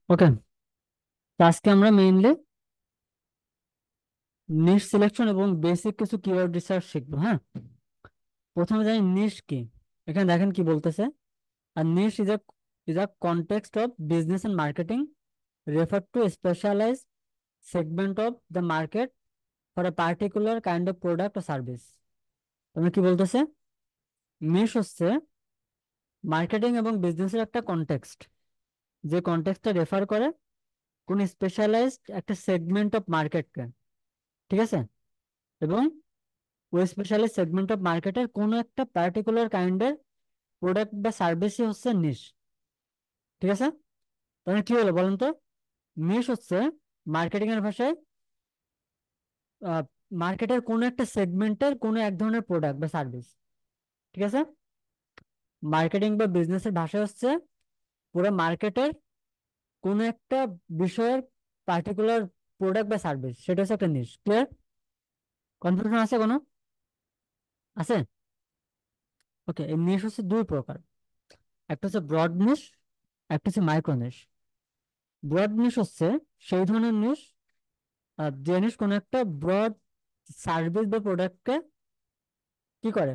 ওকে, তো আজকে আমরা মেইনলি নিশ সিলেকশন এবং বেসিক কিছু কিওয়ার্ড রিসার্চ শিখবো। হ্যাঁ, প্রথমে জানি নিশ কি। এখানে দেখেন কি বলতেছে। আর niche is a context of business and marketing refer to specialized segment of the market for a particular kind of product ও সার্ভিস। তুমি কি বলতেছে? নিশ হচ্ছে মার্কেটিং এবং বিজনেসের একটা কনটেক্সট, যে কনটেক্সটটা রেফার করে কোন স্পেশালাইজড একটা সেগমেন্ট অফ মার্কেটকে। ঠিক আছে? এবং ওই স্পেশালি সেগমেন্ট অফ মার্কেটের কোনো একটা পার্টিকুলার কাইন্ডের প্রোডাক্ট বা সার্ভিসই হচ্ছে নিশ। ঠিক আছে? তাহলে কি হলো বলেন তো? নিশ হচ্ছে মার্কেটিং এর ভাষায় মার্কেটের কোনো একটা সেগমেন্টের কোনো এক ধরনের প্রোডাক্ট বা সার্ভিস। ঠিক আছে? মার্কেটিং বা বিজনেসের ভাষা হচ্ছে পুরো মার্কেটের কোনো একটা বিষয়ের পার্টিকুলার প্রোডাক্ট বা সার্ভিস, সেটা হচ্ছে একটা নিশ। ক্লিয়ার? কনফিউশন আছে কোনো? আছে? ওকে, এই নিশ হচ্ছে দুই প্রকার। একটা হচ্ছে ব্রড নিশ, একটা হচ্ছে মাইক্রো নিশ। ব্রড নিশ হচ্ছে সেই ধরনের নিশ যে নিশ কোনো একটা ব্রড সার্ভিস বা প্রোডাক্টকে কি করে,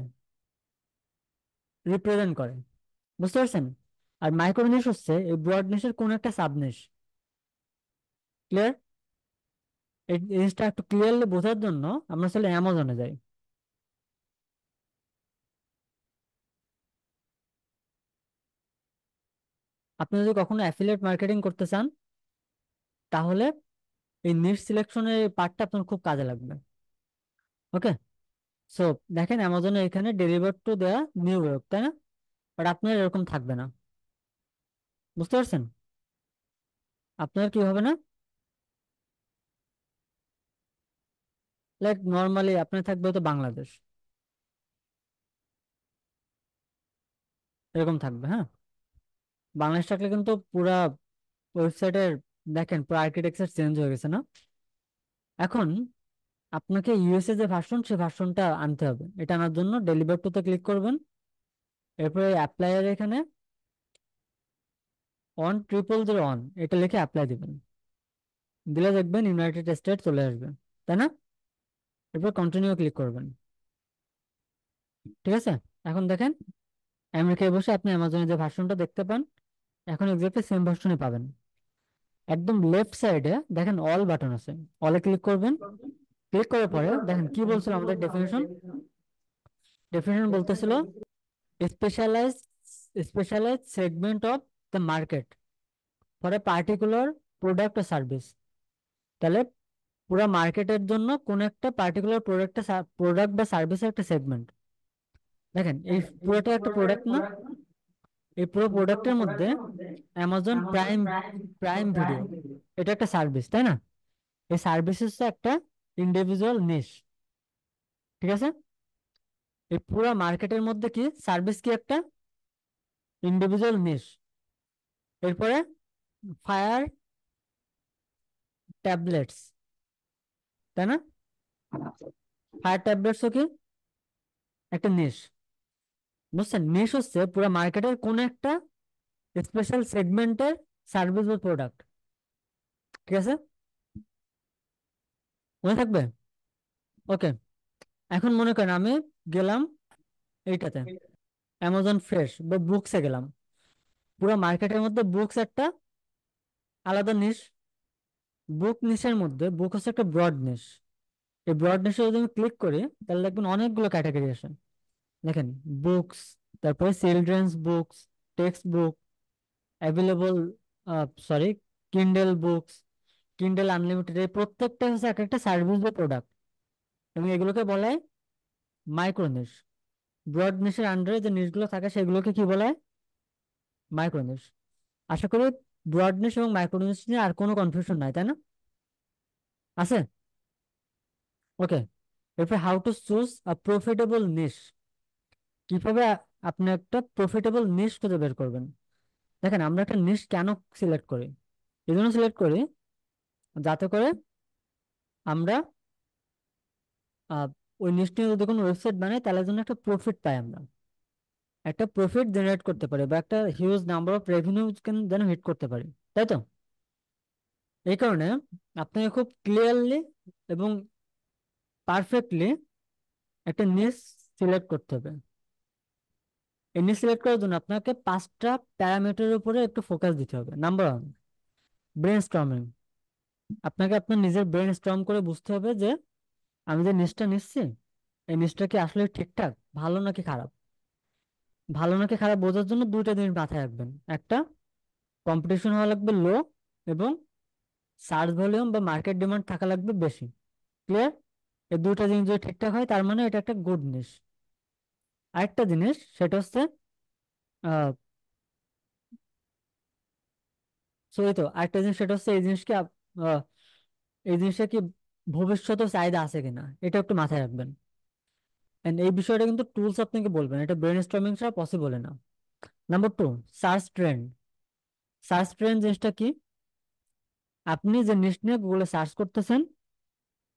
রিপ্রেজেন্ট করে। বুঝতে পারছেন? আর মাইক্রো নিশ হচ্ছে এই ব্রড নিশের কোন একটা সাব নিশ। ক্লিয়ার? এই জিনিসটা একটু ক্লিয়ারলি বোঝার জন্য আমরা আসলে অ্যামাজনে যাই। আপনি যদি কখনো অ্যাফিলিয়েট মার্কেটিং করতে চান, তাহলে এই নিশ সিলেকশনের পার্টটা আপনার খুব কাজে লাগবে। ওকে, সো দেখেন অ্যামাজনে এখানে ডেলিভার টু দেয়া নিউ ইয়র্ক, তাই না? বাট আপনার এরকম থাকবে না। বুঝতে পারছেন? আপনার কি হবে না? লাইক নর্মালি আপনার থাকবে তো বাংলাদেশ, এরকম থাকবে। হ্যাঁ, বাংলাদেশ থাকলে কিন্তু পুরা ওয়েবসাইটের দেখেন পুরো আর্কিটেকচার চেঞ্জ হয়ে গেছে না? এখন আপনাকে ইউএসএ যে ভার্সন, সেই ভার্সনটা আনতে হবে। এটা আনার জন্য ডেলিভার টু তে ক্লিক করবেন। এরপরে অ্যাপ্লাইয়ের এখানে 1001 এটা লিখে অ্যাপ্লাই দিবেন। দিলে দেখবেন ইউনাইটেড স্টেট চলে আসবে, তাই না? এরপর কন্টিনিউ ক্লিক করবেন। ঠিক আছে? এখন দেখেন আমেরিকায় বসে আপনি অ্যামাজনে যে ভার্সনটা দেখতে পান, এখন এক্স্যাক্টলি সেম ভার্সনই পাবেন। একদম লেফট সাইডে দেখেন অল বাটন আছে, অলে ক্লিক করবেন। ক্লিক করার পরে দেখেন কি বলছিল আমাদের ডেফিনেশন। ডেফিনেশন বলতেছিল specialise specialise segment of the market for a particular product ও সার্ভিস। তাহলে পুরো মার্কেটের জন্য কোন একটা পার্টিকুলার প্রোডাক্ট বা সার্ভিসের একটা সেগমেন্ট। দেখেন এই পুরোটা একটা প্রোডাক্ট না? এই পুরো প্রোডাক্টের মধ্যে অ্যামাজন প্রাইম প্রাইম ভিডিও এটা একটা সার্ভিস, তাই না? এই সার্ভিস হচ্ছে একটা ইন্ডিভিজুয়াল নিশ। ঠিক আছে? এই পুরো মার্কেটের মধ্যে কি সার্ভিস কি একটা ইন্ডিভিজুয়াল নিশ। এরপরে ফায়ার ট্যাবলেটস, তাই না? ফায়ার ট্যাবলেটসও কি একটা নিশ। বুঝছেন? নিশ হচ্ছে পুরো মার্কেটের কোন একটা স্পেশাল সেগমেন্টের সার্ভিস বা প্রোডাক্ট। ঠিক আছে? মনে থাকবে? ওকে, এখন মনে করেন আমি গেলাম এইটাতে, অ্যামাজন ফ্রেশ বা বুকসে গেলাম। পুরো মার্কেটের মধ্যে বুকস একটা আলাদা নিশ। বুক নিশের মধ্যে বুক হচ্ছে একটা ব্রড নিশ। এই ব্রড নিশে যদি আমি ক্লিক করি, তাহলে দেখবেন অনেকগুলো ক্যাটাগরি আসে। দেখেন বুকস, তারপরে children's books, text book, available, sorry, Kindle books, Kindle unlimited. এই প্রত্যেকটা হচ্ছে এক একটা সার্ভিস বা প্রোডাক্ট, এবং এগুলোকে বলা হয় মাইক্রো নিশ। ব্রড নিশের আন্ডারে যে নিশগুলো থাকে সেগুলোকে কি বলা হয়? মাইক্রো নিশ। আশা করি ব্রড নিশ এবং মাইক্রো নিশ নিয়ে আর কোনো কনফিউশন নাই, তাই না? আছে? ওকে, এরপর how to choose a profitable niche. কিভাবে আপনি একটা প্রফিটেবল নিশ খুঁজে বের করবেন। দেখেন আমরা একটা নিশ কেন সিলেক্ট করি? এই জন্য সিলেক্ট করি যাতে করে আমরা আহ, ওই নিশ নিয়ে যদি কোনো ওয়েবসাইট বানাই, তাহলে জন্য একটা প্রফিট পাই আমরা, একটা প্রফিট জেনারেট করতে পারি, বা একটা হিউজ নাম্বার অফ রেভিনিউ যেন হিট করতে পারি। তাই তো? এই কারণে আপনাকে খুব ক্লিয়ারলি এবং পারফেক্টলি একটা নিশ সিলেক্ট করতে হবে। এই নিশ সিলেক্ট করার জন্য আপনাকে 5টা প্যারামিটারের উপরে একটু ফোকাস দিতে হবে। Number 1, brain storming. আপনাকে আপনার নিজের ব্রেন স্টর্ম করে বুঝতে হবে যে আমি যে নিশটা নিচ্ছি, এই নিশটা কি আসলে ঠিকঠাক, ভালো নাকি খারাপ। ভালো নাকি খারাপ বোঝার জন্য দুইটা জিনিস মাথায় রাখবেন। একটা, কম্পিটিশন হওয়া লাগবে লো, এবং সার্চ ভলিউম বা মার্কেট ডিমান্ড থাকা লাগবে বেশি। ক্লিয়ার? এই দুইটা জিনিস যদি ঠিকঠাক হয় তার মানে এটা একটা গুড নিশ। আরেকটা জিনিস সেটা হচ্ছে সরি তো আরেকটা জিনিস সেটা হচ্ছে এই জিনিসটা কি ভবিষ্যতে চাহিদা আছে কিনা, এটা একটু মাথায় রাখবেন। এন্ড এই বিষয়টা কিন্তু টুলস আপনাকে বলবেন, এটা ব্রেন স্টর্মিং ছাড়া পসিবল না। Number 2, search trend. Search trend জিনিসটা কি? আপনি যে নিশ নিয়ে গুগলে সার্চ করতেছেন,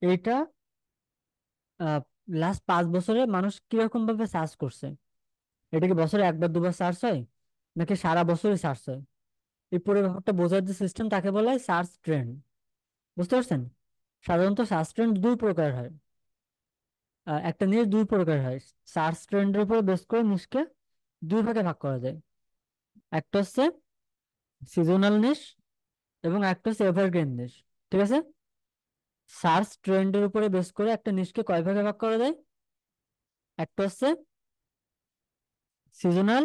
এইটা লাস্ট 5 বছরে মানুষ কিরকম ভাবে সার্চ করছে। এটা কি বছরে একবার দুবার সার্চ হয়, নাকি সারা বছরই সার্চ হয়? এই পুরো ব্যাপারটা বোঝার যে সিস্টেম তাকে বলা হয় সার্চ ট্রেন্ড। বুঝতে পারছেন? সাধারণত সার্চ ট্রেন্ড দুই প্রকার হয়। একটা নিউজ দুই প্রকার হয়। সার্চ ট্রেন্ডের উপর বেস করে নিউজকে দুই ভাগে ভাগ করা যায়। একটা হচ্ছে সিজনাল নিশ, এবং একটা হচ্ছে এভারগ্রিন নিশ। ঠিক আছে? সার্চ ট্রেন্ডের উপরে বেস করে একটা নিশকে কয় ভাগে ভাগ করা যায়? একটা হচ্ছে সিজনাল,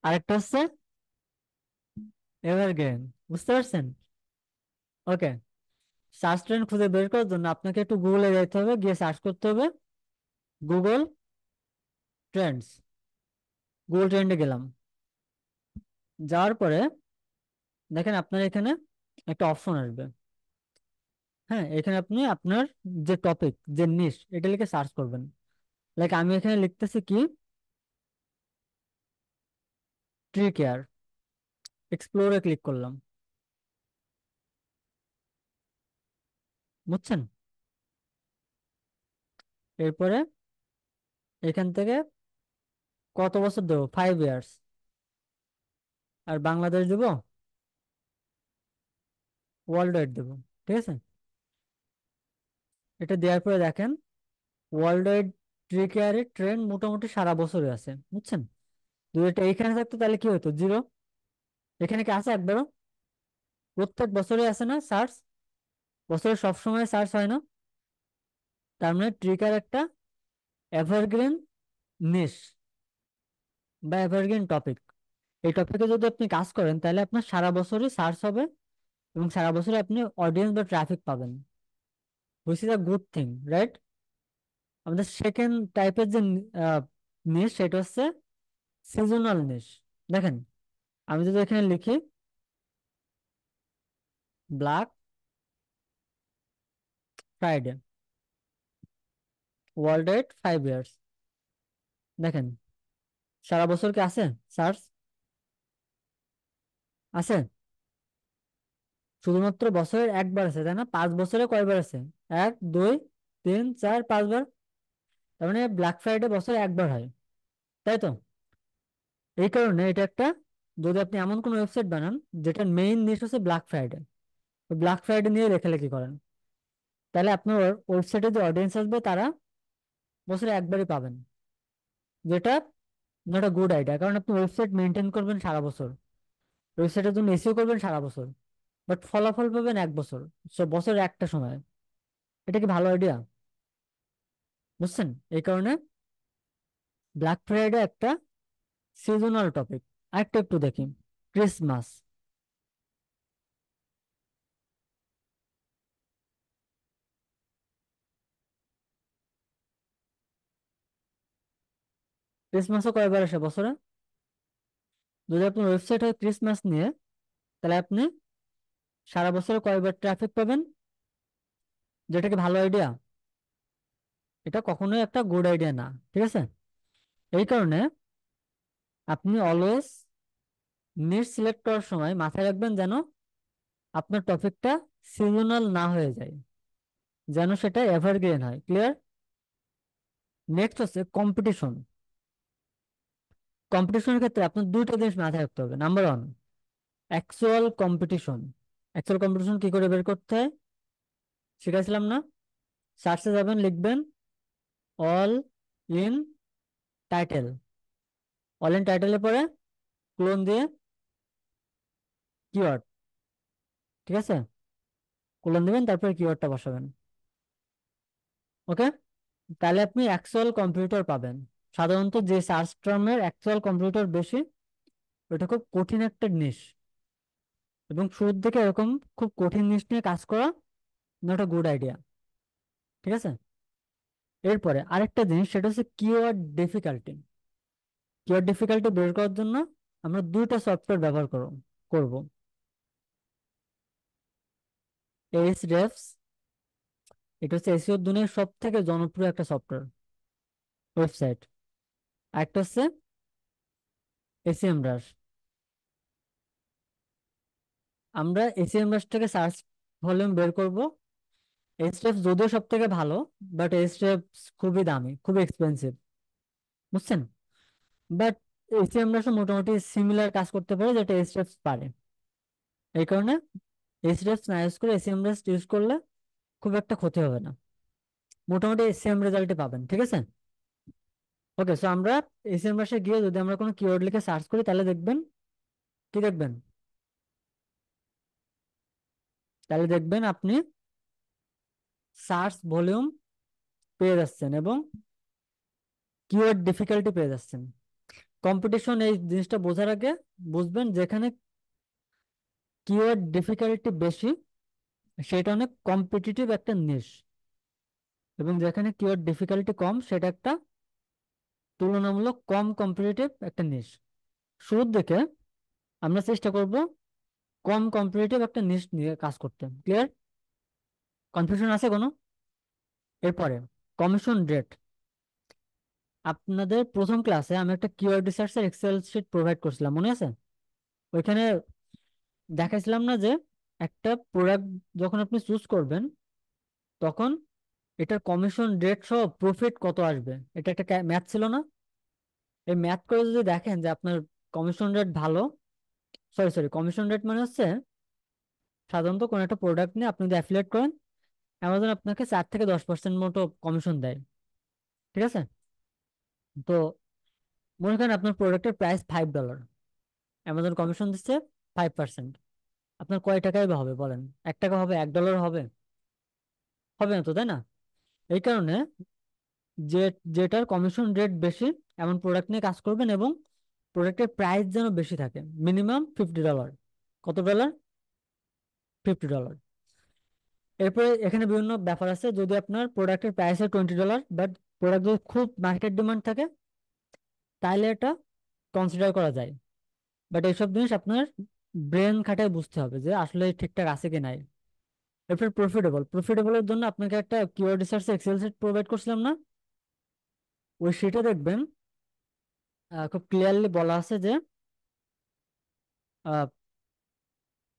আরেকটা হচ্ছে এভারগ্রিন। বুঝতে পারছেন? ওকে। সার্চ ট্রেন্ড খুঁজে বের করার জন্য আপনাকে একটু গুগলে যেতে হবে, গিয়ে সার্চ করতে হবে গুগল ট্রেন্ডস। গুগল ট্রেন্ডে গেলাম, যাওয়ার পরে দেখেন আপনার এখানে একটা অপশন আসবে। হ্যাঁ, এখানে আপনি আপনার যে টপিক, যে নিশ, এটা লিখে সার্চ করবেন। লাইক আমি এখানে লিখতেছি কি, ট্রি কেয়ার। এক্সপ্লোরে ক্লিক করলাম। বুঝছেন? এরপরে এখান থেকে কত বছর দেবো? 5 ইয়ার্স। আর বাংলাদেশ দেবো, ওয়ার্ল্ড ওয়াইড দেবো। ঠিক আছে? এটা দেওয়ার পরে দেখেন ওয়ার্ল্ড ওয়াইড ট্রি কেয়ারের ট্রেন্ড মোটামুটি সারা বছরই আছে। বুঝছেন? যদি এটা এইখানে থাকতো তাহলে কি হতো? জিরো। এখানে কি আছে একবারও? প্রত্যেক বছরে আছে না সার্চ? বছরে সবসময় সার্চ হয় না? তার মানে ট্রিকার একটা এভারগ্রিন নিশ বা এভারগ্রিন টপিক। এই টপিকে যদি আপনি কাজ করেন তাহলে আপনার সারা বছরই সার্চ হবে, এবং সারা বছরে আপনি অডিয়েন্স বা ট্রাফিক পাবেন। Which is a good thing, right? আমাদের সেকেন্ড টাইপের যে নিশ সেটা হচ্ছে সিজনাল নিশ। দেখেন আমি যদি এখানে লিখি black Friday, world wide 5 years, দেখেন সারা বছর কি আছে সার্চ? আছে? শুধুমাত্র বছরের একবার আছে, তাই না? 5 বছরে কয়বার আছে? 1, 2, 3, 4, 5 বার। তার মানে ব্ল্যাক ফ্রাইডে বছরে একবার হয়, তাই তো? এই কারণে এটা একটা, যদি আপনি এমন কোন ওয়েবসাইট বানান যেটার মেইন নিশ হচ্ছে ব্ল্যাক ফ্রাইডে, ব্ল্যাক ফ্রাইডে নিয়ে লেখালেখি করেন, তাহলে আপনার ওয়েবসাইটে যে অডিয়েন্স আসবে তারা বছরে একবারই পাবেন। যেটা নট আ গুড আইডিয়া, কারণ আপনি ওয়েবসাইট মেনটেন করবেন সারা বছর, ওয়েবসাইটের জন্য এসিও করবেন সারা বছর, বাট ফলাফল পাবেন 1 বছর। বছরের একটা সময়। এটা কি ভালো আইডিয়া? বুঝছেন? এই কারণে ব্ল্যাক ফ্রাইডে একটা সিজনাল টপিক। আরেকটা একটু দেখি, ক্রিসমাস। ক্রিসমাসও কয়বার আসে বছরে? যদি আপনার ওয়েবসাইট হয় ক্রিসমাস নিয়ে, তাহলে আপনি সারা বছরে কয়বার ট্রাফিক পাবেন? যেটা কি ভালো আইডিয়া? এটা কখনোই একটা গুড আইডিয়া না। ঠিক আছে? এই কারণে আপনি অলওয়েজ নিট সিলেক্ট করার সময় মাথায় রাখবেন যেন আপনার টপিকটা সিজনাল না হয়ে যায়, যেন সেটা এভারগ্রিন হয়। ক্লিয়ার? নেক্সট হচ্ছে কম্পিটিশন। কম্পিটিশনের ক্ষেত্রে আপনার দুইটা জিনিস মাথায় রাখতে হবে। Number 1, actual competition. Actual competition কি করে বের করতে হয় শিখাইছিলাম না? সার্চে যাবেন, লিখবেন all in title. All in টাইটেলের পরে ক্লোন দিয়ে কিওয়ার্ড, ঠিক আছে, কোলন দিবেন, তারপরে কিওয়ার্ডটা বসাবেন। ওকে, তাহলে আপনি অ্যাকচুয়াল কম্পিউটার পাবেন। সাধারণত যে সার্চ টার্মের অ্যাকচুয়াল কম্পিউটার বেশি, ওটা খুব কঠিন একটা নিশ, এবং শুরুর দিকে এরকম খুব কঠিন নিশ নিয়ে কাজ করা নট আ গুড আইডিয়া। ঠিক আছে, এরপরে আরেকটা জিনিস, সেটা হচ্ছে কিওয়ার্ড ডিফিকাল্টি। কিওয়ার্ড ডিফিকাল্টি বের করার জন্য আমরা দুইটা সফটওয়্যার ব্যবহার করব। Ahrefs, এটা হচ্ছে এসইও দুনিয়ার সব থেকে জনপ্রিয় একটা সফটওয়্যার ওয়েবসাইট। আরেকটা হচ্ছে এসিএমরাশ। আমরা এসিএমরাশ থেকে সার্চ ভলিউম বের করব। Ahrefs যদিও সব থেকে ভালো, বাট Ahrefs খুবই দামি, খুবই এক্সপেন্সিভ, বুঝছেন? বাট এসিএমরাশও মোটামুটি সিমিলার কাজ করতে পারে যেটা Ahrefs পারে। এই কারণে Ahrefs না ইউজ করে এসিএমরাশ ইউজ করলে খুব একটা ক্ষতি হবে না, মোটামুটি সেম রেজাল্টই পাবেন। ঠিক আছে, ওকে। সো আমরা এসিএমরাশে গিয়ে যদি আমরা কোনো কিওয়ার্ড লিখে সার্চ করি, তাহলে দেখবেন, কি দেখবেন? তাহলে দেখবেন আপনি সার্চ ভলিউম পেয়ে যাচ্ছেন এবং কিওয়ার্ড ডিফিকাল্টি পেয়ে যাচ্ছেন। কম্পিটিশন এই জিনিসটা বোঝার আগে বুঝবেন, যেখানে কিওয়ার্ড ডিফিকাল্টি বেশি সেটা অনেক কম্পিটিটিভ একটা নিশ, এবং যেখানে কিওয়ার্ড ডিফিকাল্টি কম সেটা একটা তুলনামূলক কম কম্পিটিটিভ একটা নিশ। শুরুর দিকে আমরা চেষ্টা করব কম কম্পিটিটিভ একটা নিশ নিয়ে কাজ করতে। ক্লিয়ার? কনফিউশন আছে কোনো? এরপরে কমিশন রেট। আপনাদের প্রথম ক্লাসে আমি একটা কিওয়ার্ড রিসার্চের এক্সেল শিট প্রোভাইড করছিলাম, মনে আছে? ওইখানে দেখাইছিলাম না যে একটা প্রোডাক্ট যখন আপনি চুজ করবেন, তখন এটার কমিশন রেট সহ প্রফিট কত আসবে, এটা একটা ম্যাথ ছিল না? এই ম্যাথ করে যদি দেখেন যে আপনার কমিশন রেট ভালো, সরি সরি, কমিশন রেট মানে হচ্ছে সাধারণত কোনো একটা প্রোডাক্ট নিয়ে আপনি যদি অ্যাফিলিয়েট করেন, অ্যামাজন আপনাকে 4 থেকে 10% মতো কমিশন দেয়। ঠিক আছে, তো মনে করেন আপনার প্রোডাক্টের প্রাইস $5, অ্যামাজন কমিশন দিচ্ছে 5%। আপনার কয় টাকায় বা হবে বলেন? 1 টাকা হবে? $1 হবে? হবে না তো, তাই না? এই কারণে যে যেটার কমিশন রেট বেশি এমন প্রোডাক্ট নিয়ে কাজ করবেন, এবং প্রোডাক্টের প্রাইস যেন বেশি থাকে, মিনিমাম $50। কত ডলার? $50। এরপরে এখানে বিভিন্ন ব্যাপার আছে। যদি আপনার প্রোডাক্টের প্রাইস হয় $20, বাট প্রোডাক্ট যদি খুব মার্কেট ডিমান্ড থাকে, তাহলে এটা কনসিডার করা যায়। বাট এইসব জিনিস আপনার ব্রেন খাটায় বুঝতে হবে যে আসলে ঠিকঠাক আছে কি নাই। এরপর প্রফিটেবলের জন্য আপনাকে একটা keyword research Excel sheet provide করছিলাম না? ওই শিটে দেখবেন খুব ক্লিয়ারলি বলা আছে যে আহ,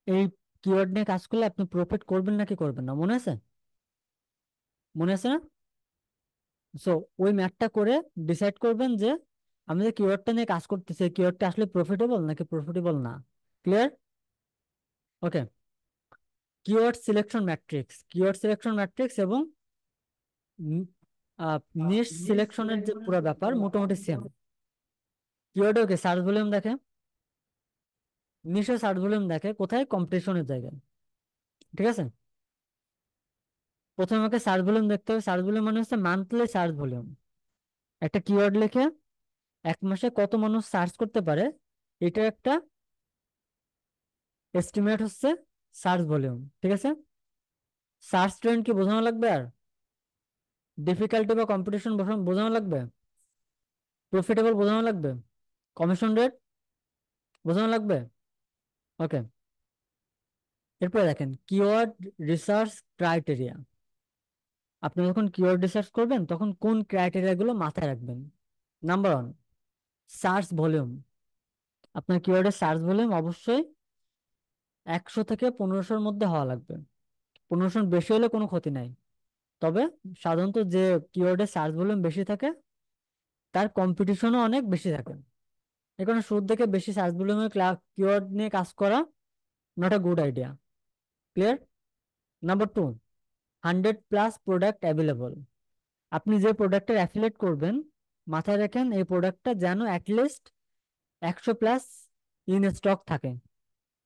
এই কিওয়ার্ড নিয়ে কাজ করলে আপনি প্রফিট করবেন নাকি করবেন না, মনে আছে? মনে আছে না? সো ওই ম্যাথটা করে ডিসাইড করবেন যে আমি যে কিওয়ার্ডটা নিয়ে কাজ করতেছি, কিওয়ার্ডটা আসলে প্রফিটেবল নাকি প্রফিটেবল না। ক্লিয়ার? ওকে। কিওয়ার্ড সিলেকশন ম্যাট্রিক্স এবং নিশ সিলেকশনের যে পুরো ব্যাপার মোটামুটি সেম। কিওয়ার্ডে ওকে সার্চ ভলিউম দেখে, নিশে সার্চ ভলিউম দেখে কোথায়? কম্পিটিশনের জায়গায়। ঠিক আছে, প্রথমে আমাকে সার্চ ভলিউম দেখতে হবে। সার্চ ভলিউম মানে হচ্ছে মান্থলি সার্চ ভলিউম। একটা কিওয়ার্ড লিখে 1 মাসে কত মানুষ সার্চ করতে পারে, এটা একটা এস্টিমেট হচ্ছে সার্চ ভলিউম। ঠিক আছে, সার্চ ট্রেন্ড কি বোঝানো লাগবে? আর ডিফিকাল্টি বা কম্পিটিশন বোঝানো লাগবে? প্রফিটেবল বোঝানো লাগবে? কমিশন রেট বোঝানো লাগবে? ওকে। এরপরে দেখেন কিওয়ার্ড রিসার্চ ক্রাইটেরিয়া। আপনি যখন কিওয়ার্ড রিসার্চ করবেন তখন কোন ক্রাইটেরিয়া গুলো মাথায় রাখবেন? Number 1, search volume. আপনার কিওয়ার্ডের সার্চ ভলিউম অবশ্যই 100 থেকে 1500-র মধ্যে হওয়া লাগবে। 1500 বেশি হলে কোনো ক্ষতি নাই। তবে সাধারণত যে কিওয়ার্ডের সার্চ ভলিউম বেশি থাকে, তার কম্পিটিশনও অনেক বেশি থাকে। এই কারণে শুরু থেকে বেশি সার্চ ভলিউমের কিওয়ার্ড নিয়ে কাজ করা not a good idea. Clear? Number 2, 100+ product available. আপনি যে প্রোডাক্টের অ্যাফিলিয়েট করবেন, মাথায় রাখেন এই প্রোডাক্টটা যেন অ্যাটলিস্ট 100+ ইন স্টক থাকে।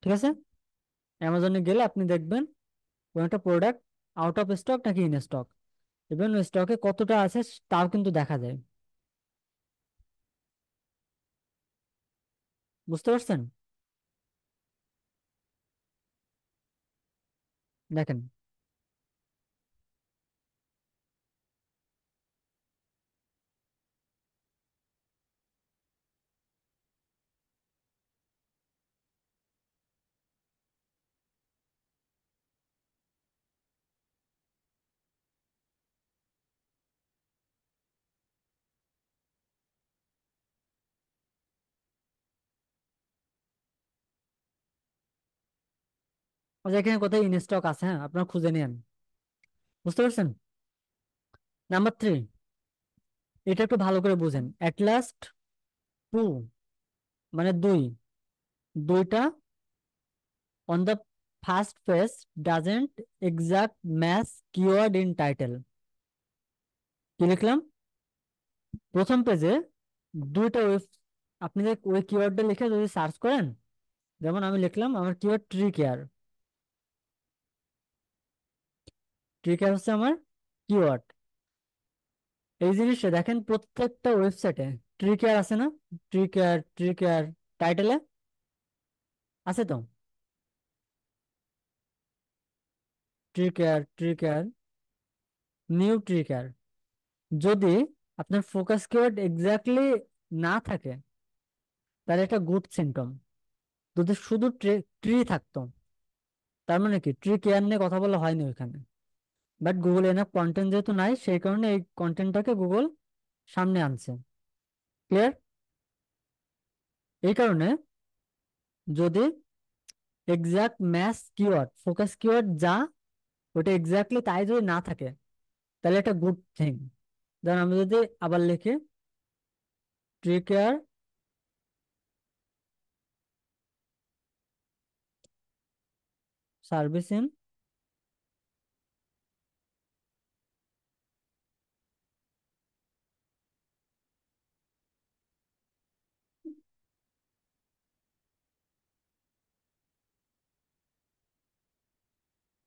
ঠিক আছে? অ্যামাজনে গেলে আপনি দেখবেন কোন একটা প্রোডাক্ট আউট অফ স্টক নাকি ইন স্টক, এবং স্টকে কতটা আছে তাও কিন্তু দেখা যায়। বুঝতে পারছেন? দেখেন, এখানে কোথায় ইন স্টক আছে, হ্যাঁ আপনারা খুঁজে নিন। বুঝতে পারছেন? নাম্বার 3, এটা একটু ভালো করে বুঝেন। অ্যাট লাস্ট টু মানে দুই, দুইটা on the first page doesn't exact match keyword in title. কি লিখলাম? প্রথম পেজে দুইটা আপনি যে ওই কিওয়ার্ডটা লিখে যদি সার্চ করেন, যেমন আমি লিখলাম আমার keyword tree care. Tree care হচ্ছে আমার কিওয়ার্ড। এই জিনিসটা দেখেন প্রত্যেকটা ওয়েবসাইটে ট্রি কেয়ার আছে না? ট্রি কেয়ার, ট্রি কেয়ার টাইটেলে আছে তো। Tree care, tree care, new tree care. যদি আপনার ফোকাস কিওয়ার্ড এক্স্যাক্টলি না থাকে, তাহলে এটা গুড সিম্পটম। যদি শুধু ট্রি ট্রি থাকতো, তার মানে কি ট্রি কেয়ার নিয়ে কথা বলা হয়নি ওইখানে। বাট গুগল এনাফ কন্টেন্ট যেহেতু নাই, সেই কারণে এই কন্টেন্টটাকে গুগল সামনে আনছে। ক্লিয়ার? এই কারণে যদি exact match keyword, focus keyword যা, ওটা এক্স্যাক্টলি তাই যদি না থাকে, তাহলে এটা গুড থিং। ধরুন আমি যদি আবার লিখি tree care service in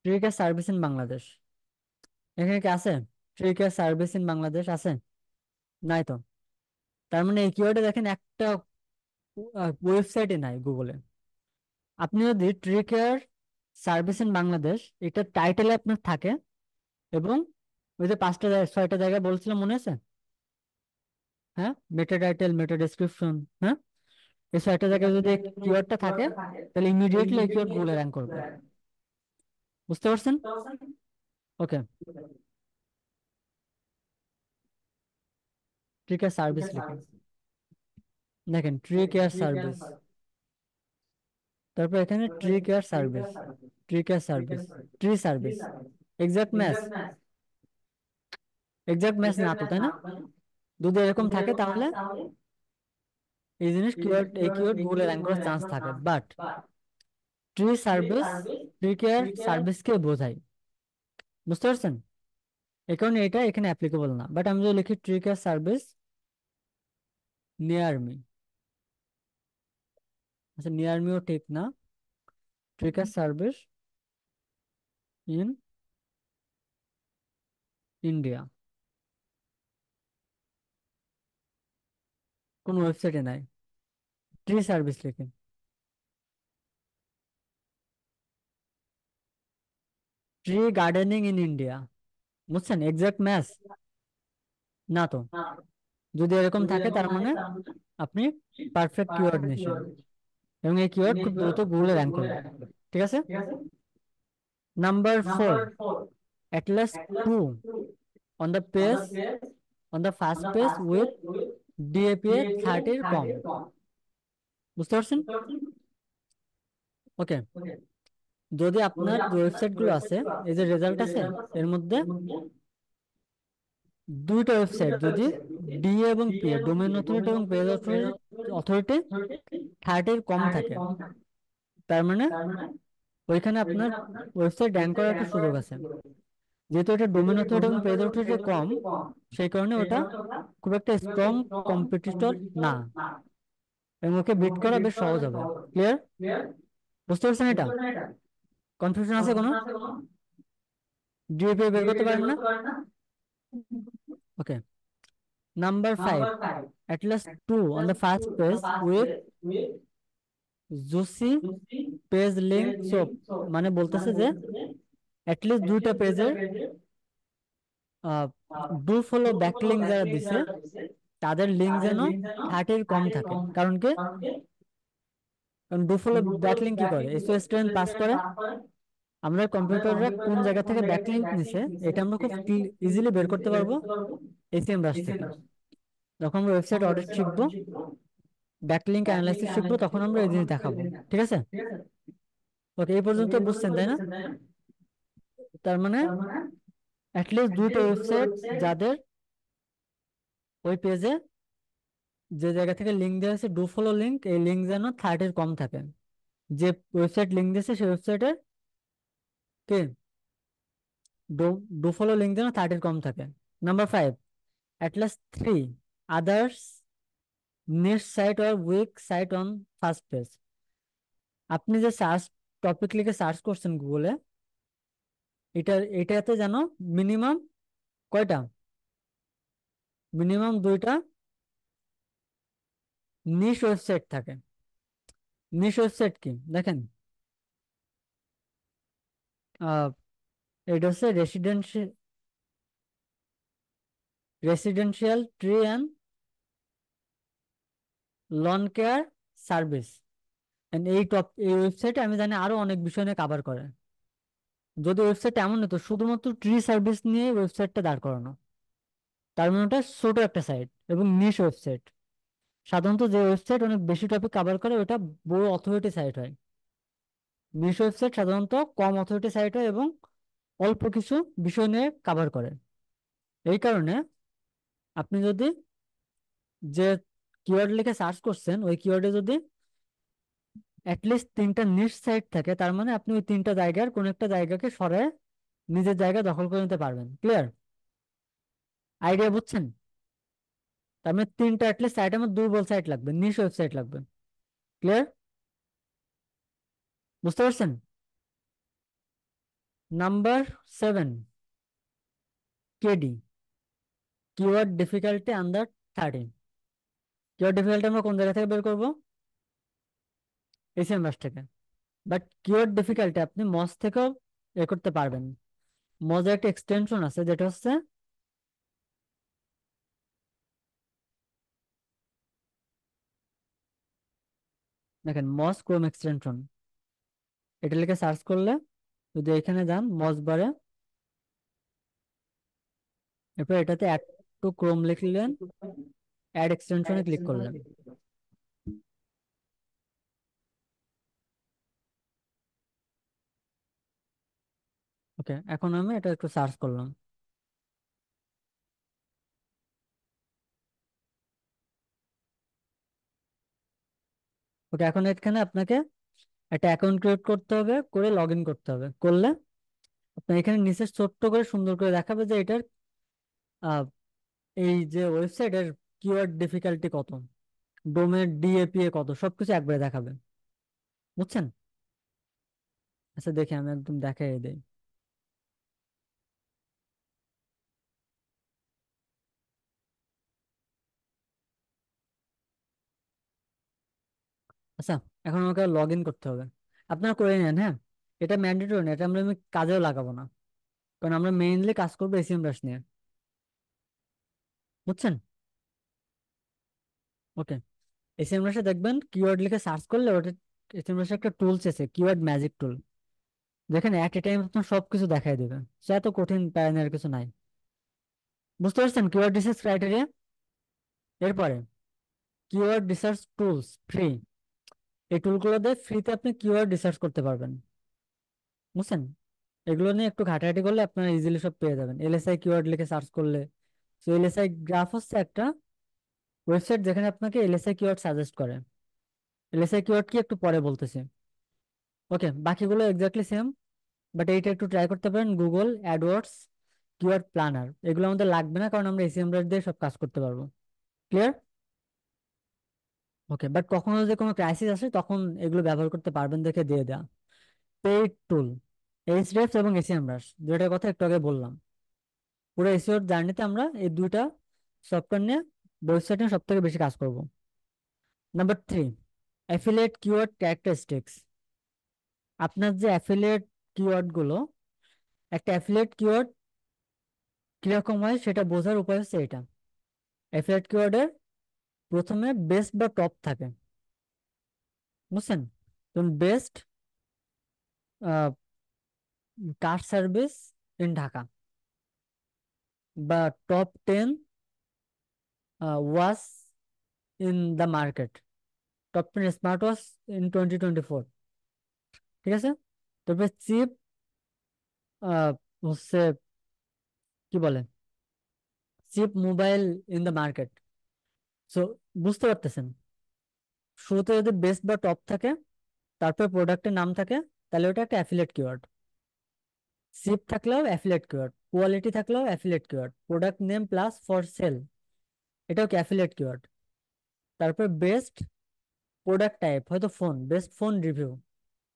tree care service in Bangladesh, এখানে কি আছে? Tree care service in Bangladesh আছে? নাই তো। তার মানে এই কিওয়ার্ডে দেখেন একটা ওয়েবসাইটে নাই গুগলে। আপনি যদি tree care service in Bangladesh এটা টাইটেলে আপনার থাকে, এবং ওই যে 5টা 6টা জায়গায় বলছিলাম মনে আছে? হ্যাঁ, মেটা টাইটেল, মেটা ডেসক্রিপশন, হ্যাঁ, এই 6টা জায়গায় যদি কিওয়ার্ডটা থাকে, তাহলে ইমিডিয়েটলি এই কিওয়ার্ড গুগলে র্যাঙ্ক করবে। বুঝতে পারছেন? ওকে, ট্রি কেয়ার সার্ভিস লিখুন। দেখেন ট্রি কেয়ার সার্ভিস, তারপর এখানে tree care service, tree care service, tree service, exact match. Exact match না তো, তাই না? যদি এরকম থাকে তাহলে এই জিনিস কিওয়ার্ড, এই কিওয়ার্ড গুগলে র্যাঙ্ক করার চান্স থাকে। But tree service, tree care সার্ভিসকে বোঝায়। বুঝতে পারছেন? এই কারণে এটা এখানে অ্যাপ্লিকেবল না। বাট আমি যদি লিখি tree care service near me, আচ্ছা নিয়ার মিও ঠিক না, tree care service in India, কোন ওয়েবসাইটে নাই। ট্রি সার্ভিস লিখে ট্রি গার্ডেনিং ইন ইন্ডিয়া। বুঝছেন? এক্সাক্ট ম্যাচ না তো। যদি এরকম থাকে তার মানে আপনি পারফেক্ট কিওয়ার্ড নিয়েছেন, এবং এই কিওয়ার্ড খুব দ্রুত গুগলে র্যাঙ্ক করবে। ঠিক আছে? Number 4, at least two on the page, on the first page with DAPA 30 কম। বুঝতে পারছেন? ওকে, যদি আপনার যে ওয়েবসাইট গুলো আছে, এই যে রেজাল্ট আছে এর মধ্যে দুইটা ওয়েবসাইট যদি ডিএ এবং পিএ, ডোমেইন অথরিটি এবং পেজ অথরিটি 30 কম থাকে, তার মানে ওইখানে আপনার ওয়েবসাইট র্যাঙ্ক করার একটা সুযোগ আছে। যেহেতু এটা ডোমেন অথরিটি এবং পেজ অথরিটি কম, সেই কারণে ওটা খুব একটা স্ট্রং কম্পিটিটর না, এবং ওকে বিট করা বেশ সহজ হবে। ক্লিয়ার? বুঝতে পারছেন এটা? কনফিউশন আছে কোনো? ডিএপি বের করতে পারেন না? Okay. Number 5, at least two on the first page with juicy page link soap, মানে বলতেছে যে at least দুইটা পেজের ডু ফলো ব্যাকলিঙ্ক যারা দিছে তাদের লিঙ্ক যেন 30 কম থাকে। কারণ কি? কারণ ডু ফলো ব্যাকলিঙ্ক কি করে? এসইও স্টুডেন্ট পাস করে। আমরা কম্পিউটাররা কোন জায়গা থেকে ব্যাকলিঙ্ক নিছে এটা আমরা খুব ইজিলি বের করতে পারবো এসিএম ব্রাশ থেকে। যখন আমরা ওয়েবসাইট অডিট শিখবো, ব্যাকলিঙ্ক অ্যানালাইসিস শিখবো, তখন আমরা এই জিনিস দেখাবো। ঠিক আছে? ওকে, এই পর্যন্ত বুঝছেন তাই না? তার মানে অ্যাটলিস্ট দুইটা ওয়েবসাইট যাদের ওই পেজে যে জায়গা থেকে লিঙ্ক দেওয়া আছে ডু ফলো লিঙ্ক, এই লিঙ্ক যেন 30 কম থাকে। যে ওয়েবসাইট লিঙ্ক দিয়েছে সেই ওয়েবসাইটের কি ডু ডু ফলো লিঙ্ক যেন 30 কম থাকে। Number 5, at least 3 others niche site or weak site on first page. আপনি যে সার্চ টপিক লিখে সার্চ করছেন গুগলে, এটাতে যেন মিনিমাম কয়টা, মিনিমাম দুইটা নিশ ওয়েবসাইট থাকে। নিশ ওয়েবসাইট কি দেখেন, আহ এটা হচ্ছে residential tree and lawn care service. এই ওয়েবসাইটে আমি জানি আরো অনেক বিষয় নিয়ে কভার করে। যদি ওয়েবসাইট এমন হতো শুধুমাত্র ট্রি সার্ভিস নিয়ে ওয়েবসাইটটা দাঁড় করানো, তার মানে ওটা ছোট একটা সাইট এবং নিশ ওয়েবসাইট। সাধারণত যে ওয়েবসাইট অনেক বেশি টপিক কভার করে ওটা বড় অথরিটি সাইট হয়। নিশ ওয়েবসাইট সাধারণত কম অথরিটি সাইট হয় এবং অল্প কিছু বিষয় নিয়ে কভার করে। এই কারণে আপনি যদি যে কিওয়ার্ড লিখে সার্চ করছেন ওই কিওয়ার্ডে যদি অ্যাটলিস্ট তিনটা নিশ সাইট থাকে, তার মানে আপনি ওই তিনটা জায়গার কোন একটা জায়গাকে সরায় নিজের জায়গা দখল করে নিতে পারবেন। ক্লিয়ার? আইডিয়া বুঝছেন? তার মানে তিনটা অ্যাটলিস্ট সাইট, আমার দুর্বল সাইট লাগবে, নিশ ওয়েবসাইট লাগবে। ক্লিয়ার? বুঝতে পারছেন? Number 7, KD, keyword difficulty under 30। Keyword difficulty আমরা কোন জায়গা থেকে বের করবো? এসিএম ব্রাশ থেকে। বাট কিওয়ার্ড ডিফিকাল্টি আপনি মজ থেকেও এ করতে পারবেন। মজের একটা এক্সটেনশন আছে যেটা হচ্ছে, দেখেন মজ ক্রোম এক্সটেনশন, এটা লিখে সার্চ করলে যদি এখানে যান মজ বারে, এরপর এটাতে অ্যাড টু ক্রোম লিখলেন, অ্যাড এক্সটেনশনে ক্লিক করলেন। ওকে, এখন আমি এটা একটু সার্চ করলাম। ওকে, এখন এখানে আপনাকে একটা অ্যাকাউন্ট ক্রিয়েট করতে হবে, করে লগ ইন করতে হবে। করলে আপনার এখানে নিচে ছোট্ট করে সুন্দর করে দেখাবে যে এটার আহ, এই যে ওয়েবসাইটের কিওয়ার্ড ডিফিকাল্টি কত, ডোমেন ডিএপিএ কত, সবকিছু একবারে দেখাবে। বুঝছেন? আচ্ছা দেখি আমি একদম দেখাই দেই। আচ্ছা, এখন আমাকে লগ ইন করতে হবে। আপনারা করে নেন, হ্যাঁ। এটা ম্যান্ডেটরি না, এটা আমি কাজেও লাগাবো না, কারণ আমরা মেইনলি কাজ করবো এসিএম ব্রাশ নিয়ে। বুঝছেন? ওকে, এসিএম ব্রাশে দেখবেন কিওয়ার্ড লিখে সার্চ করলে ওটা এসিএম ব্রাশে একটা টুলস আছে, কিওয়ার্ড ম্যাজিক টুল, যেখানে এট এ টাইম আপনার সবকিছু দেখাই দেবে। সে এত কঠিন প্যারানের কিছু নাই। বুঝতে পারছেন কিওয়ার্ড রিসার্চ ক্রাইটেরিয়া? এরপরে কিওয়ার্ড রিসার্চ টুলস ফ্রি। এই টুলগুলো দিয়ে ফ্রিতে আপনি কিওয়ার্ড রিসার্চ করতে পারবেন। বুঝছেন? এগুলো নিয়ে একটু ঘাটাঘাটি করলে আপনারা ইজিলি সব পেয়ে যাবেন। এলএসআই কিওয়ার্ড লিখে সার্চ করলে, তো এলএসআই গ্রাফ হচ্ছে একটা ওয়েবসাইট যেখানে আপনাকে এলএসআই কিওয়ার্ড সাজেস্ট করে। এলএসআই কিওয়ার্ড কি একটু পরে বলতেছি। ওকে, বাকিগুলো এক্স্যাক্টলি সেম, বাট এইটা একটু ট্রাই করতে পারেন, গুগল অ্যাডওয়ার্ডস কিওয়ার্ড প্ল্যানার। এগুলো আমাদের লাগবে না, কারণ আমরা এসিএমআর দিয়ে সব কাজ করতে পারবো। ক্লিয়ার? ওকে, বাট কখনো যদি কোনো ক্রাইসিস আসে তখন এগুলো ব্যবহার করতে পারবেন দেখে দিয়ে দেওয়া। পেইড টুল, এইচরেফস এবং এসিএমআর, যেটার কথা একটু আগে বললাম। পুরো এসিওর জার্নিতে আমরা এই দুইটা সফটওয়্যার নিয়ে, ওয়েবসাইট নিয়ে সব থেকে বেশি কাজ করব। Number 3, affiliate keyword characteristics. আপনার যে অ্যাফিলিয়েট কিওয়ার্ড গুলো, একটা অ্যাফিলিয়েট কিওয়ার্ড কিরকম হয় সেটা বোঝার উপায় হচ্ছে এটা। অ্যাফিলিয়েট কিওয়ার্ডের প্রথমে বেস্ট বা টপ থাকে, বুঝছেন? যেমন best car service in Dhaka, বা top 10 watch in the market, top 10 smart watch in 2024। ঠিক আছে? তারপরে চিপ হচ্ছে কি বলে, cheap mobile in the market. So বুঝতে পারতেছেন, শুরুতে যদি বেস্ট বা টপ থাকে, তারপর প্রোডাক্টের নাম থাকে, তাহলে ওটা একটা অ্যাফিলিয়েট কিওয়ার্ড। চিপ থাকলেও অ্যাফিলিয়েট কিওয়ার্ড, কোয়ালিটি থাকলেও affiliate keyword, product name plus for sale, এটাও কি অ্যাফিলিয়েট কিওয়ার্ড। তারপর বেস্ট প্রোডাক্ট টাইপ, হয়তো ফোন, বেস্ট ফোন রিভিউ,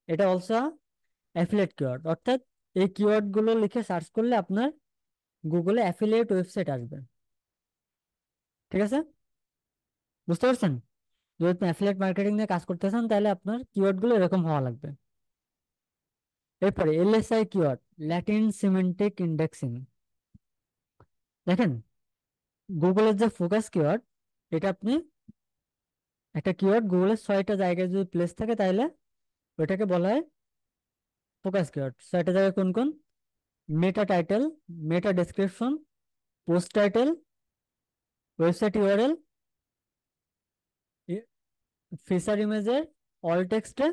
এটা অলসো অ্যাফিলিয়েট কিওয়ার্ড। অর্থাৎ এই কিওয়ার্ড গুলো লিখে সার্চ করলে আপনার গুগলে অ্যাফিলিয়েট ওয়েবসাইট আসবে। ঠিক আছে? বুঝতে পারছেন? যদি আপনি অ্যাফিলিয়েট মার্কেটিং নিয়ে কাজ করতেছেন, তাহলে আপনার কিওয়ার্ড গুলো এরকম হওয়া লাগবে। এরপরে LSI keyword, Latin semantic indexing. দেখেন, গুগলের যে ফোকাস কিওয়ার্ড, এটা আপনি একটা কিওয়ার্ড গুগলের 6টা জায়গায় যদি প্লেস থাকে, তাহলে ওইটাকে বলা হয় ফোকাস কিওয়ার্ড। 6টা জায়গায় কোন কোন? Meta title, meta description, post title, website URL, feature ইমেজের অল টেক্সটে,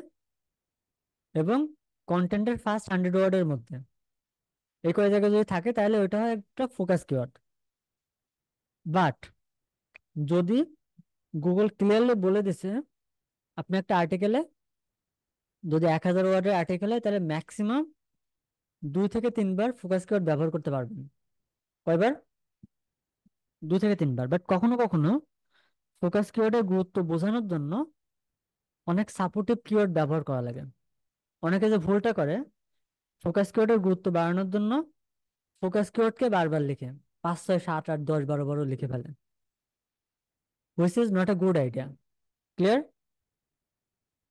এবং কন্টেন্টের ফার্স্ট 100 ওয়ার্ডের মধ্যে। এই কয় জায়গায় যদি থাকে, তাহলে ওইটা হয় একটা ফোকাস কিওয়ার্ড। বাট যদি গুগল ক্লিয়ারলি বলে দিছে, আপনি একটা আর্টিকেলে, যদি 1000 ওয়ার্ডের আর্টিকেল হয়, তাহলে ম্যাক্সিমাম 2 থেকে 3 বার ফোকাস কিওয়ার্ড ব্যবহার করতে পারবেন। কয়বার? 2 থেকে 3 বার। বাট কখনো কখনো ফোকাস কিওয়ার্ডের গুরুত্ব বোঝানোর জন্য অনেক সাপোর্টিভ কিওয়ার্ড ব্যবহার করা লাগে। অনেকে যে ভুলটা করে, ফোকাস কিওয়ার্ডের গুরুত্ব বাড়ানোর জন্য ফোকাস কিওয়ার্ডকে বারবার লিখে 5 6 7 8 10 12 বারও লিখে ফেলে, which is not a good idea. Clear?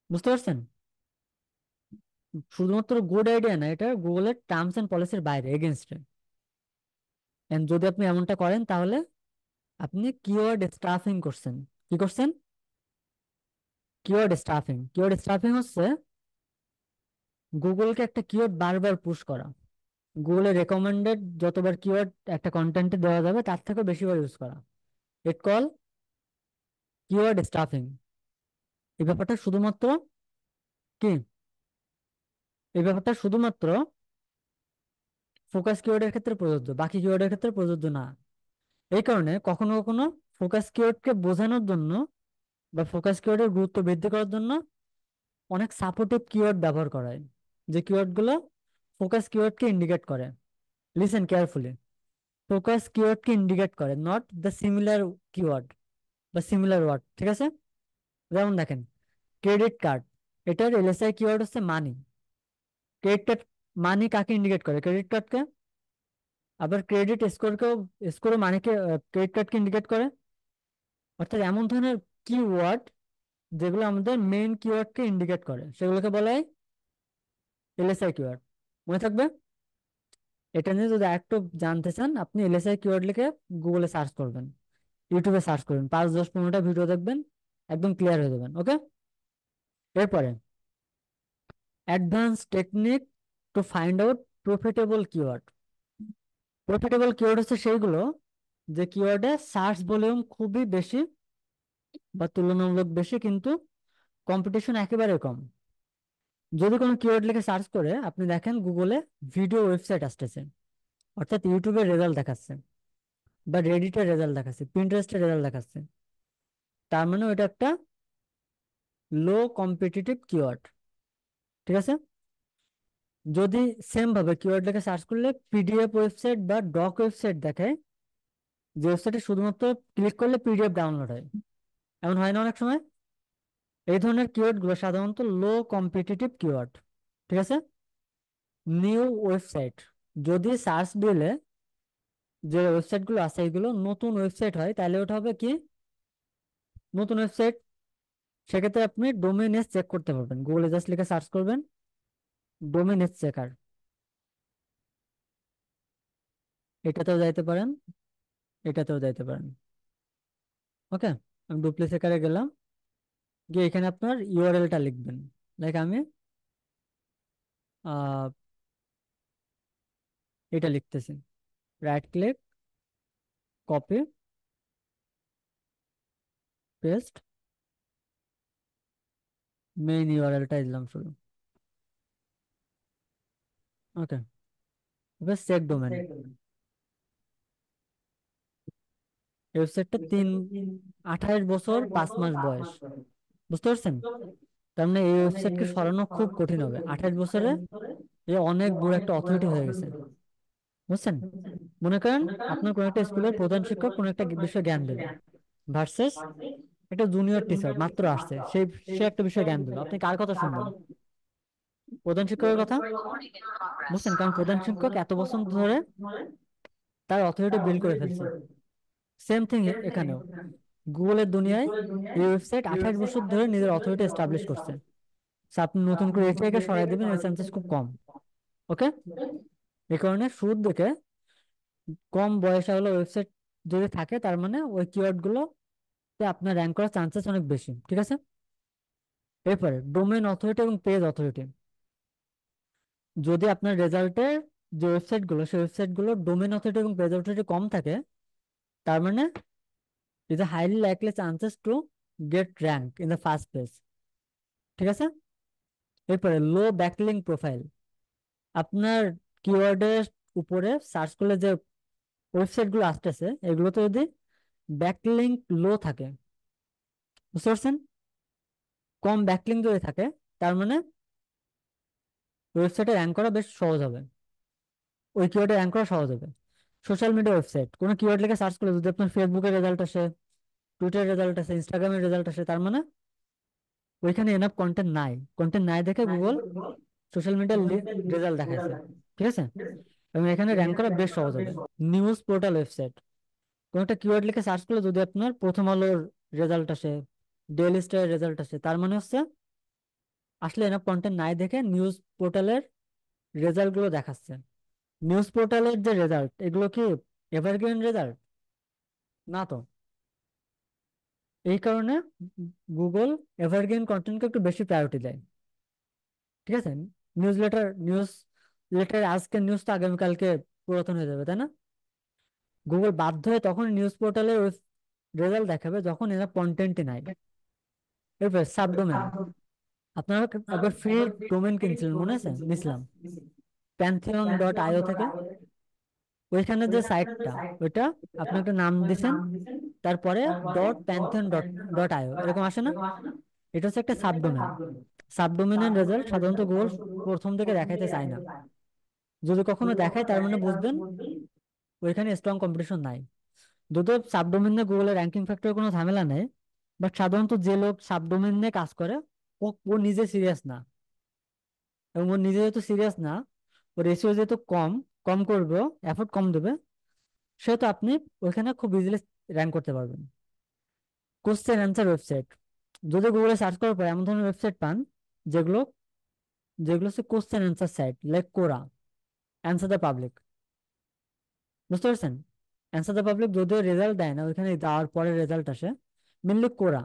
বুঝতে পারছেন? শুধুমাত্র গুড আইডিয়া না, এটা গুগলের টার্মস এন্ড পলিসির বাইরে, এগেনস্টে। এন্ড যদি আপনি এমনটা করেন, তাহলে আপনি কিওয়ার্ড স্টাফিং করছেন। কি করছেন? Keyword stuffing. কিওয়ার্ড স্টাফিং হচ্ছে গুগলকে একটা কিওয়ার্ড বারবার পুশ করা, গুগলের রেকমেন্ডেড যতবার কিওয়ার্ড একটা কন্টেন্টে দেওয়া যাবে তার থেকে বেশিবার ইউজ করা। ইট কল কিওয়ার্ড স্টাফিং। এই ব্যাপারটা শুধুমাত্র কি, এই ব্যাপারটা শুধুমাত্র ফোকাস কিওয়ার্ডের ক্ষেত্রে প্রযোজ্য, বাকি কিওয়ার্ডের ক্ষেত্রে প্রযোজ্য না। এই কারণে কখনো কখনো ফোকাস কিওয়ার্ডকে বোঝানোর জন্য বা ফোকাস কিওয়ার্ডের গুরুত্ব বৃদ্ধি করার জন্য অনেক সাপোর্টিভ কিওয়ার্ড ব্যবহার করা হয়, যে কিওয়ার্ডগুলো ফোকাস কিওয়ার্ডকে ইন্ডিকেট করে। লিসেন কেয়ারফুলি, ফোকাস কিওয়ার্ডকে ইন্ডিকেট করে, নট দ্য সিমিলার কিওয়ার্ড বা সিমিলার ওয়ার্ড। ঠিক আছে? যেমন দেখেন, ক্রেডিট কার্ড, এটার এলএসআই কিওয়ার্ড হচ্ছে মানি। ক্রেডিট কার্ড, মানি কাকে ইন্ডিকেট করে? ক্রেডিট কার্ডকে। আবার ক্রেডিট স্কোরকেও, স্কোরও মানিকে, ক্রেডিট কার্ডকে ইন্ডিকেট করে। অর্থাৎ এমন ধরনের কিওয়ার্ড যেগুলো আমাদের মেইন কিওয়ার্ডকে ইন্ডিকেট করে, সেগুলোকে বলা হয় এলএসআই কিওয়ার্ড। মনে থাকবে? এটা নিয়ে যদি আরেকটু জানতে চান, আপনি এলএসআই কিওয়ার্ড লিখে গুগলে সার্চ করবেন, ইউটিউবে সার্চ করবেন, 5 10 15টা ভিডিও দেখবেন, একদম ক্লিয়ার হয়ে যাবেন। ওকে? এরপরে advance technique to find out profitable keyword. Profitable keyword হচ্ছে সেইগুলো যে কিওয়ার্ডে সার্চ ভলিউম খুবই বেশি বা তুলনামূলক বেশি, কিন্তু কম্পিটিশন একেবারে কম। যদি কোনো কিওয়ার্ড লিখে সার্চ করে আপনি দেখেন গুগলে ভিডিও ওয়েবসাইট আসতেছে, অর্থাৎ ইউটিউবের রেজাল্ট দেখাচ্ছে, বা রেডিটের রেজাল্ট দেখাচ্ছে, পিন্টারেস্টের রেজাল্ট দেখাচ্ছে, তার মানে ওটা একটা লো কম্পিটিটিভ কিওয়ার্ড। ঠিক আছে। যদি সেম ভাবে কিওয়ার্ড লিখে সার্চ করলে পিডিএফ ওয়েবসাইট বা ডক ওয়েবসাইট দেখায়, যে ওয়েবসাইটে শুধুমাত্র ক্লিক করলে পিডিএফ ডাউনলোড হয়, এমন হয় না অনেক সময়? এই ধরনের কিওয়ার্ড গুলো সাধারণত লো কম্পিটিটিভ কিওয়ার্ড। ঠিক আছে। নিউ ওয়েবসাইট, যদি সার্চ দিলে যে ওয়েবসাইট গুলো আছে এগুলো নতুন ওয়েবসাইট হয়, তাহলে ওটা হবে কি নতুন ওয়েবসাইট। সেক্ষেত্রে আপনি ডোমেইন নেম চেক করতে পারবেন, গুগলে জাস্ট লিখে সার্চ করবেন ডোমেইন নেম চেকার, এটাতেও যাইতে পারেন, এটাতেও যাইতে পারেন। ওকে, আমি ডুপ্লিসেকারে গেলাম, গিয়ে এখানে আপনার ইউআরএলটা লিখবেন। লাইক আমি আহ, এটা লিখতেছি, right click, copy, paste, main ইউআরএলটা দিলাম শুধু। ওকে, এবার চেক ডোমেন। ওয়েবসাইটটা 28 বছর 5 মাস বয়স, বুঝতে পারছেন? তার মানে এই ওয়েবসাইটকে সরানো খুব কঠিন হবে। 28 বছরে এ অনেক বড় একটা অথরিটি হয়ে গেছে, বুঝছেন? মনে করেন আপনার কোন একটা স্কুলের প্রধান শিক্ষক কোন একটা বিষয়ে জ্ঞান দেবে, ভার্সেস একটা জুনিয়র টিচার মাত্র আসছে, সে একটা বিষয়ে জ্ঞান দেবে, আপনি কার কথা শুনবেন? প্রধান শিক্ষকের কথা, বুঝছেন? কারণ প্রধান শিক্ষক এত বছর ধরে তার অথরিটি বিল্ড করে ফেলছে। সেম থিং এখানেও, গুগলের দুনিয়ায় এই ওয়েবসাইট 28 বছর ধরে নিজের অথরিটি এস্টাবলিশ করছে। So আপনি নতুন করে এটাকে সরাই দিবেন, এর চান্সেস খুব কম। ওকে, এই কারণে শুরুর দিকে কম বয়সে হলো ওয়েবসাইট যদি থাকে, তার মানে ওই কিওয়ার্ড গুলো আপনার র্যাঙ্ক করার চান্সেস অনেক বেশি। ঠিক আছে। এরপরে ডোমেইন অথরিটি এবং পেজ অথরিটি। যদি আপনার রেজাল্টের যে ওয়েবসাইট গুলো সেই ওয়েবসাইট গুলো ডোমেইন অথরিটি এবং পেজ অথরিটি কম থাকে, তার মানে is a highly likely chances to get rank in the first page. ঠিক আছে। এরপরে লো ব্যাকলিঙ্ক প্রোফাইল। আপনার কিওয়ার্ডের উপরে সার্চ করলে যে ওয়েবসাইট গুলো আসতেছে এগুলোতে যদি ব্যাকলিঙ্ক লো থাকে, বুঝতে পারছেন? কম ব্যাকলিঙ্ক যদি থাকে, তার মানে ওয়েবসাইটে র্যাঙ্ক করা বেশ সহজ হবে, ওই কিওয়ার্ডে র্যাঙ্ক করা সহজ হবে। সোশ্যাল মিডিয়া ওয়েবসাইট, কোনো কিওয়ার্ড লিখে সার্চ করলে যদি আপনার ফেসবুকের রেজাল্ট আসে, টুইটারের রেজাল্ট আসে, ইনস্টাগ্রামের রেজাল্ট আসে, তার মানে ওইখানে এনাফ কন্টেন্ট নাই, কন্টেন্ট নাই দেখে গুগল সোশ্যাল মিডিয়ার রেজাল্ট দেখাইছে। ঠিক আছে। এবং এখানে র্যাঙ্ক করা বেশ সহজ হবে। নিউজ পোর্টাল ওয়েবসাইট, কোন একটা কিওয়ার্ড লিখে সার্চ করলে যদি আপনার প্রথম আলোর রেজাল্ট আসে, ডেইলি স্টারের রেজাল্ট আসে, তার মানে হচ্ছে আসলে এনাফ কন্টেন্ট নাই দেখে নিউজ পোর্টালের রেজাল্ট গুলো দেখাচ্ছে। নিউজ পোর্টালের যে রেজাল্ট এগুলো কি এভারগ্রিন রেজাল্ট? না তো। এই কারণে গুগল এভারগ্রিন কন্টেন্টকে একটু বেশি প্রায়োরিটি দেয়। ঠিক আছে। নিউজ লেটার আজকের নিউজ তো আগামীকালকে পুরাতন হয়ে যাবে, তাই না? গুগল বাধ্য হয়ে তখন নিউজ পোর্টালের রেজাল্ট দেখাবে যখন এরা কন্টেন্টই নাই। এরপর সাবডোমেন। আপনারা একবার ফ্রি ডোমেন কিনছিলেন, মনে আছে? নিছিলাম pantheon.io থেকে। ওইখানে যে সাইটটা, ওইটা আপনি একটা নাম দিছেন, তারপরে .pantheon.io এরকম আসে না? এটা হচ্ছে একটা সাবডোমেন। সাবডোমেনের রেজাল্ট সাধারণত গুগল প্রথম থেকে দেখাইতে চায় না। যদি কখনো দেখায় তার মানে বুঝবেন ওইখানে স্ট্রং কম্পিটিশন নাই। যদিও সাবডোমেন নিয়ে গুগলের র্যাঙ্কিং ফ্যাক্টরে কোনো ঝামেলা নেই, বাট সাধারণত যে লোক সাবডোমেন নিয়ে কাজ করে ও ও নিজে সিরিয়াস না, এবং ও নিজে যেহেতু সিরিয়াস না, ওর রেশিও যেহেতু কম, কম করবে, এফোর্ট কম দেবে, সেহেতু আপনি ওইখানে খুব ইজিলি র্যাঙ্ক করতে পারবেন। কোশ্চেন অ্যান্সার ওয়েবসাইট, যদি গুগলে সার্চ করার পর এমন ধরনের ওয়েবসাইট পান যেগুলো যেগুলো হচ্ছে কোশ্চেন অ্যান্সার সাইট, লাইক কোরা, অ্যান্সার দ্য পাবলিক, বুঝতে পারছেন? অ্যান্সার দ্য পাবলিক যদিও রেজাল্ট দেয় না, ওইখানে দেওয়ার পরে রেজাল্ট আসে, মেনলি কোরা,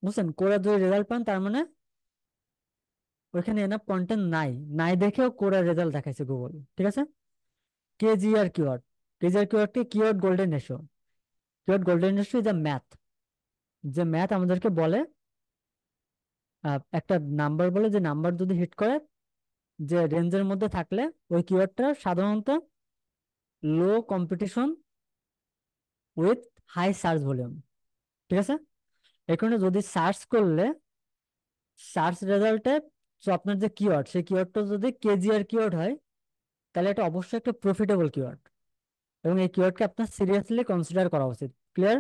বুঝছেন? কোরা যদি রেজাল্ট পান তার মানে ওইখানে এনাফ কন্টেন্ট নাই, নাই দেখেও কোরা রেজাল্ট দেখাইছে গুগল। ঠিক আছে। KGR keyword. কেজিআর কিওয়ার্ডকে keyword golden ratio. Keyword golden ratio is a math, যে ম্যাথ আমাদেরকে বলে একটা নাম্বার বলে, যে নাম্বার যদি হিট করে যে রেঞ্জের মধ্যে থাকলে ওই কিওয়ার্ডটা সাধারণত low competition with high search volume. ঠিক আছে। এই কারণে যদি সার্চ করলে সার্চ রেজাল্টে সো আপনার যে কিওয়ার্ড, সেই কিওয়ার্ডটা যদি কেজিআর কিওয়ার্ড হয়, তাহলে এটা অবশ্যই একটা প্রফিটেবল কিওয়ার্ড, এবং এই কিওয়ার্ডকে আপনার সিরিয়াসলি কনসিডার করা উচিত। ক্লিয়ার?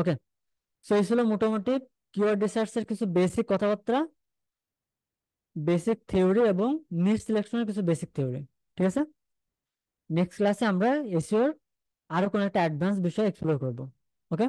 ওকে। সো এই ছিল মোটামুটি কিওয়ার্ড রিসার্চের কিছু বেসিক কথাবার্তা, বেসিক থিওরি এবং নিশ সিলেকশনের কিছু বেসিক থিওরি। ঠিক আছে, নেক্সট ক্লাসে আমরা এসইওর আরো কোনো একটা অ্যাডভান্স বিষয় এক্সপ্লোর করব। ওকে।